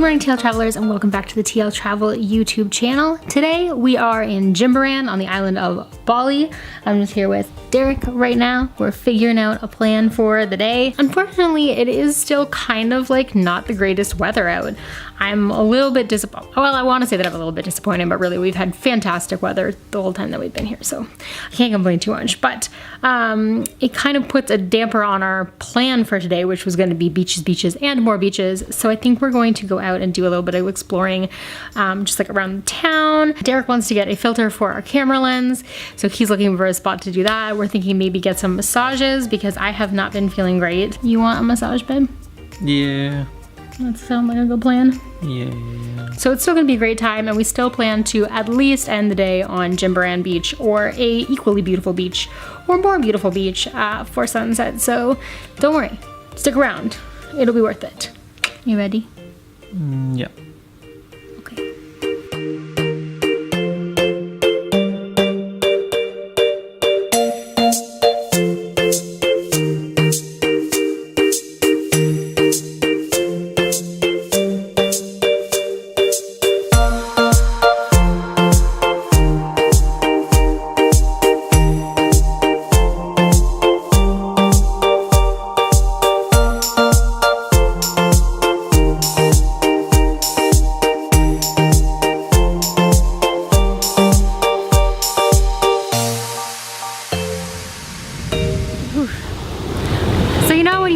morning, TL Travelers, and welcome back to the TL Travel YouTube channel. Today we are in Jimbaran on the island of Bali. I'm just here with Derek right now. We're figuring out a plan for the day. Unfortunately, it is still kind of like not the greatest weather out. I'm a little bit disappointed. Well, I want to say that I'm a little bit disappointed, but really we've had fantastic weather the whole time that we've been here, so I can't complain too much. But it kind of puts a damper on our plan for today, which was going to be beaches, and more beaches. So I think we're going to go out and do a little bit of exploring just like around town. Derek wants to get a filter for our camera lens, so he's looking for a spot to do that. We're thinking maybe get some massages because I have not been feeling great. You want a massage, babe? Yeah. That sounds like a good plan. Yeah. So it's still gonna be a great time, and we still plan to at least end the day on Jimbaran Beach or a equally beautiful beach or more beautiful beach for sunset. So don't worry, stick around. It'll be worth it. You ready? Yeah. Okay.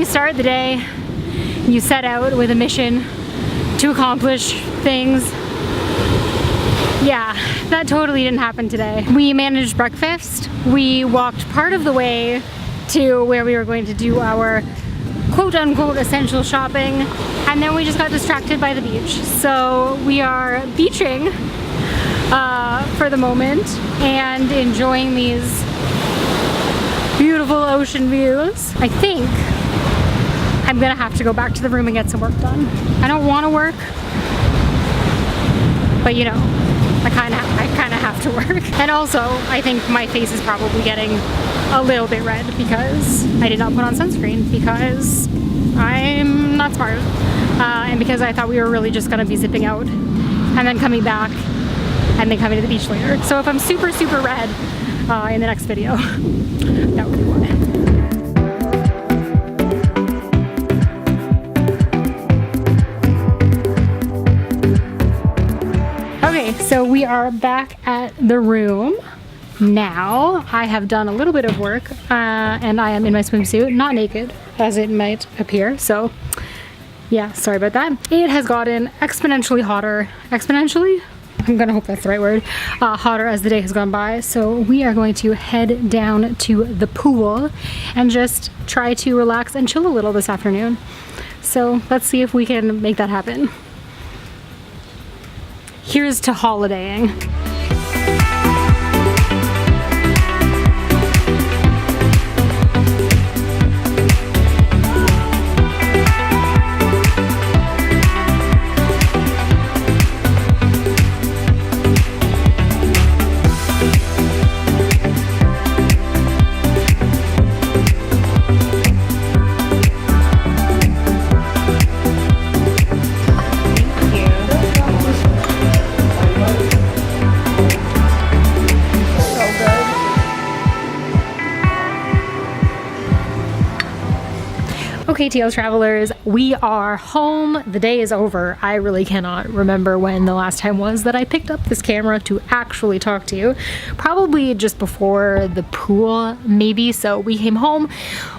Start the day, you set out with a mission to accomplish things. Yeah, that totally didn't happen today. We managed breakfast. We walked part of the way to where we were going to do our quote-unquote essential shopping, and then we just got distracted by the beach. So we are beaching for the moment and enjoying these beautiful ocean views. I think I'm gonna have to go back to the room and get some work done. I don't want to work, but you know, I kind of have to work. And also, I think my face is probably getting a little bit red because I did not put on sunscreen because I'm not smart, and because I thought we were really just gonna be zipping out and then coming back and then coming to the beach later. So if I'm super red in the next video, that would be why. So we are back at the room now. I have done a little bit of work and I am in my swimsuit, not naked as it might appear. So yeah, sorry about that. It has gotten exponentially hotter. Exponentially? I'm gonna hope that's the right word. Hotter as the day has gone by. So we are going to head down to the pool and just try to relax and chill a little this afternoon. So let's see if we can make that happen. Here's to holidaying. Okay, TL Travelers, we are home. The day is over. I really cannot remember when the last time was that I picked up this camera to actually talk to you. Probably just before the pool, maybe. So we came home,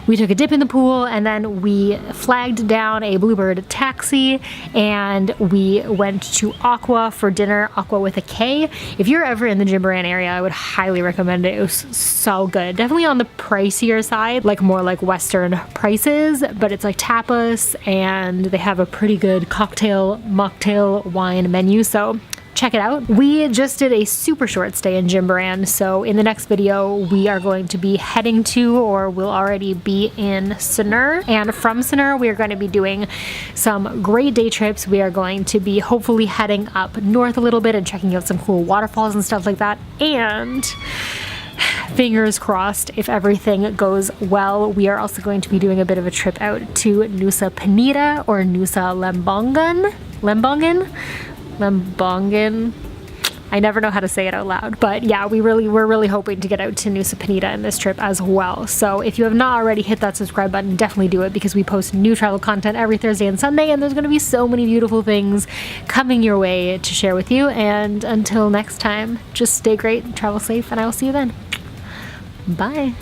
we took a dip in the pool, and then we flagged down a Bluebird taxi, and we went to Aqua for dinner, Aqua with a K. If you're ever in the Jimbaran area, I would highly recommend it. It was so good. Definitely on the pricier side, like more like Western prices, but it's like tapas, and they have a pretty good cocktail, mocktail, wine menu, so check it out. We just did a super short stay in Jimbaran, so in the next video we are going to be heading to, or we'll already be in Sanur, and from Sanur we are going to be doing some great day trips. We are going to be hopefully heading up north a little bit and checking out some cool waterfalls and stuff like that, and fingers crossed if everything goes well. We are also going to be doing a bit of a trip out to Nusa Penida or Nusa Lembongan. I never know how to say it out loud, but yeah, we're really hoping to get out to Nusa Penida in this trip as well. So if you have not already hit that subscribe button, definitely do it, because we post new travel content every Thursday and Sunday, and there's going to be so many beautiful things coming your way to share with you. And until next time, just stay great, travel safe, and I will see you then. Bye.